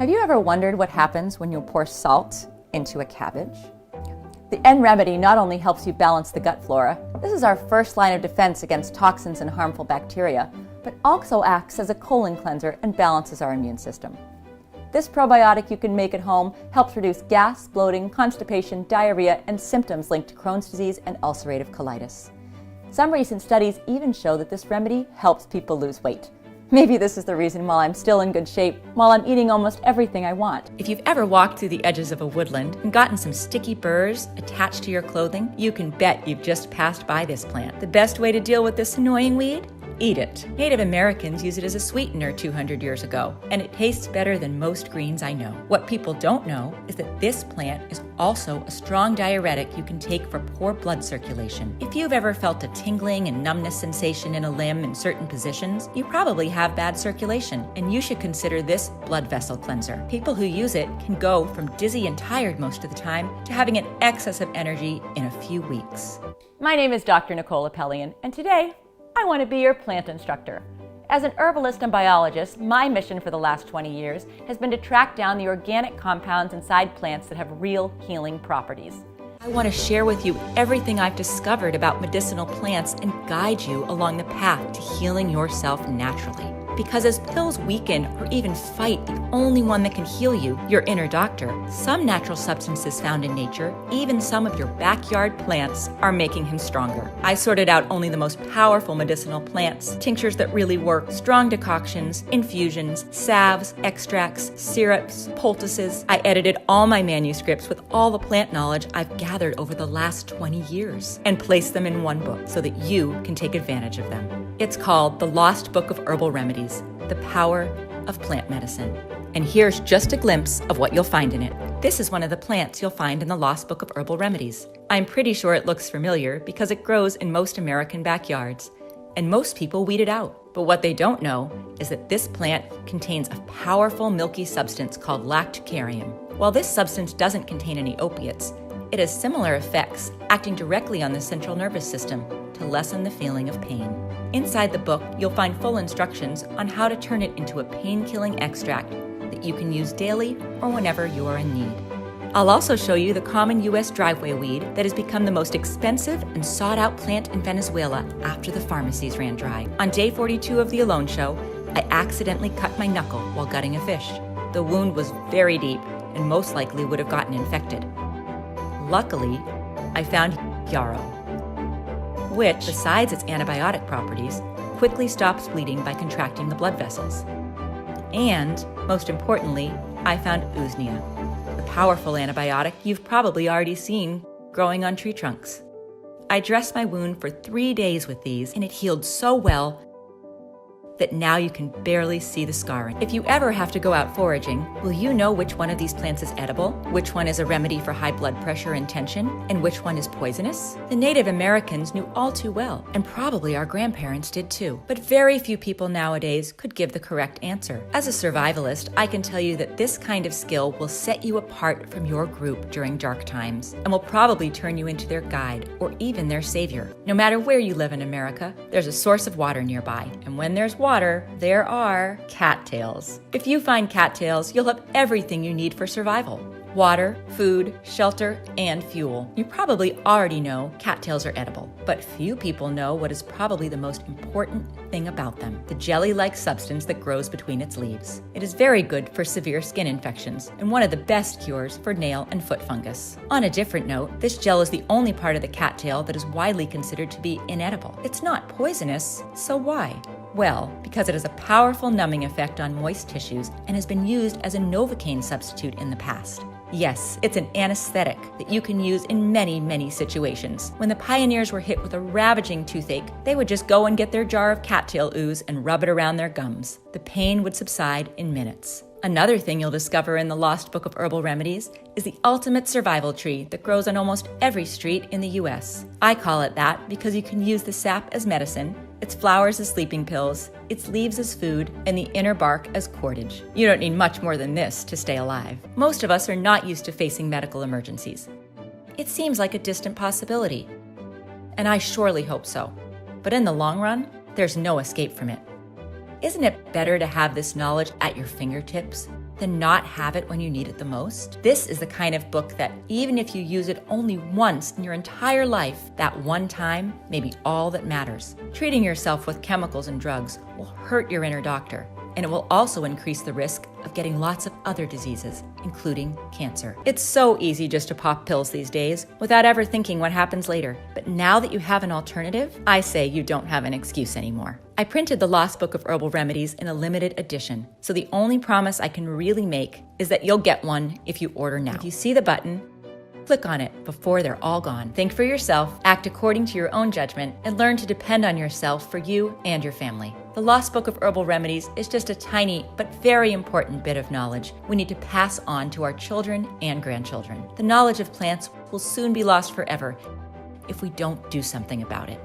Have you ever wondered what happens when you pour salt into a cabbage? The N remedy not only helps you balance the gut flora, this is our first line of defense against toxins and harmful bacteria, but also acts as a colon cleanser and balances our immune system. This probiotic you can make at home helps reduce gas, bloating, constipation, diarrhea, and symptoms linked to Crohn's disease and ulcerative colitis. Some recent studies even show that this remedy helps people lose weight. Maybe this is the reason why I'm still in good shape, while I'm eating almost everything I want. If you've ever walked through the edges of a woodland and gotten some sticky burrs attached to your clothing, you can bet you've just passed by this plant. The best way to deal with this annoying weed? Eat it. Native Americans use it as a sweetener 200 years ago, and it tastes better than most greens I know. What people don't know is that this plant is also a strong diuretic you can take for poor blood circulation. If you've ever felt a tingling and numbness sensation in a limb in certain positions, you probably have bad circulation, and you should consider this blood vessel cleanser. People who use it can go from dizzy and tired most of the time to having an excess of energy in a few weeks. My name is Dr. Nicole Apellian, and today, I want to be your plant instructor. As an herbalist and biologist, my mission for the last 20 years has been to track down the organic compounds inside plants that have real healing properties. I want to share with you everything I've discovered about medicinal plants and guide you along the path to healing yourself naturally. Because as pills weaken or even fight the only one that can heal you, your inner doctor, some natural substances found in nature, even some of your backyard plants, are making him stronger. I sorted out only the most powerful medicinal plants, tinctures that really work, strong decoctions, infusions, salves, extracts, syrups, poultices. I edited all my manuscripts with all the plant knowledge I've gathered over the last 20 years and placed them in one book so that you can take advantage of them. It's called The Lost Book of Herbal Remedies, The Power of Plant Medicine. And here's just a glimpse of what you'll find in it. This is one of the plants you'll find in the Lost Book of Herbal Remedies. I'm pretty sure it looks familiar because it grows in most American backyards, and most people weed it out. But what they don't know is that this plant contains a powerful milky substance called lactucarium. While this substance doesn't contain any opiates, it has similar effects, acting directly on the central nervous system to lessen the feeling of pain. Inside the book, you'll find full instructions on how to turn it into a pain-killing extract that you can use daily or whenever you are in need. I'll also show you the common U.S. driveway weed that has become the most expensive and sought-out plant in Venezuela after the pharmacies ran dry. On day 42 of the Alone Show, I accidentally cut my knuckle while gutting a fish. The wound was very deep and most likely would have gotten infected. Luckily, I found yarrow, which, besides its antibiotic properties, quickly stops bleeding by contracting the blood vessels. And, most importantly, I found usnea, the powerful antibiotic you've probably already seen growing on tree trunks. I dressed my wound for 3 days with these, and it healed so well that now you can barely see the scarring. If you ever have to go out foraging, will you know which one of these plants is edible, which one is a remedy for high blood pressure and tension, and which one is poisonous? The Native Americans knew all too well, and probably our grandparents did too. But very few people nowadays could give the correct answer. As a survivalist, I can tell you that this kind of skill will set you apart from your group during dark times, and will probably turn you into their guide, or even their savior. No matter where you live in America, there's a source of water nearby, and when there's water, there are cattails. If you find cattails, you'll have everything you need for survival. Water, food, shelter, and fuel. You probably already know cattails are edible, but few people know what is probably the most important thing about them, the jelly-like substance that grows between its leaves. It is very good for severe skin infections and one of the best cures for nail and foot fungus. On a different note, this gel is the only part of the cattail that is widely considered to be inedible. It's not poisonous, so why? Well, because it has a powerful numbing effect on moist tissues and has been used as a Novocaine substitute in the past. Yes, it's an anesthetic that you can use in many, many situations. When the pioneers were hit with a ravaging toothache, they would just go and get their jar of cattail ooze and rub it around their gums. The pain would subside in minutes. Another thing you'll discover in the Lost Book of Herbal Remedies is the ultimate survival tree that grows on almost every street in the U.S. I call it that because you can use the sap as medicine, its flowers as sleeping pills, its leaves as food, and the inner bark as cordage. You don't need much more than this to stay alive. Most of us are not used to facing medical emergencies. It seems like a distant possibility, and I surely hope so. But in the long run, there's no escape from it. Isn't it better to have this knowledge at your fingertips than not have it when you need it the most? This is the kind of book that even if you use it only once in your entire life, that one time may be all that matters. Treating yourself with chemicals and drugs will hurt your inner doctor, and it will also increase the risk of getting lots of other diseases, including cancer. It's so easy just to pop pills these days without ever thinking what happens later. But now that you have an alternative, I say you don't have an excuse anymore. I printed the Lost Book of Herbal Remedies in a limited edition, so the only promise I can really make is that you'll get one if you order now. If you see the button, click on it before they're all gone. Think for yourself, act according to your own judgment, and learn to depend on yourself for you and your family. The Lost Book of Herbal Remedies is just a tiny but very important bit of knowledge we need to pass on to our children and grandchildren. The knowledge of plants will soon be lost forever if we don't do something about it.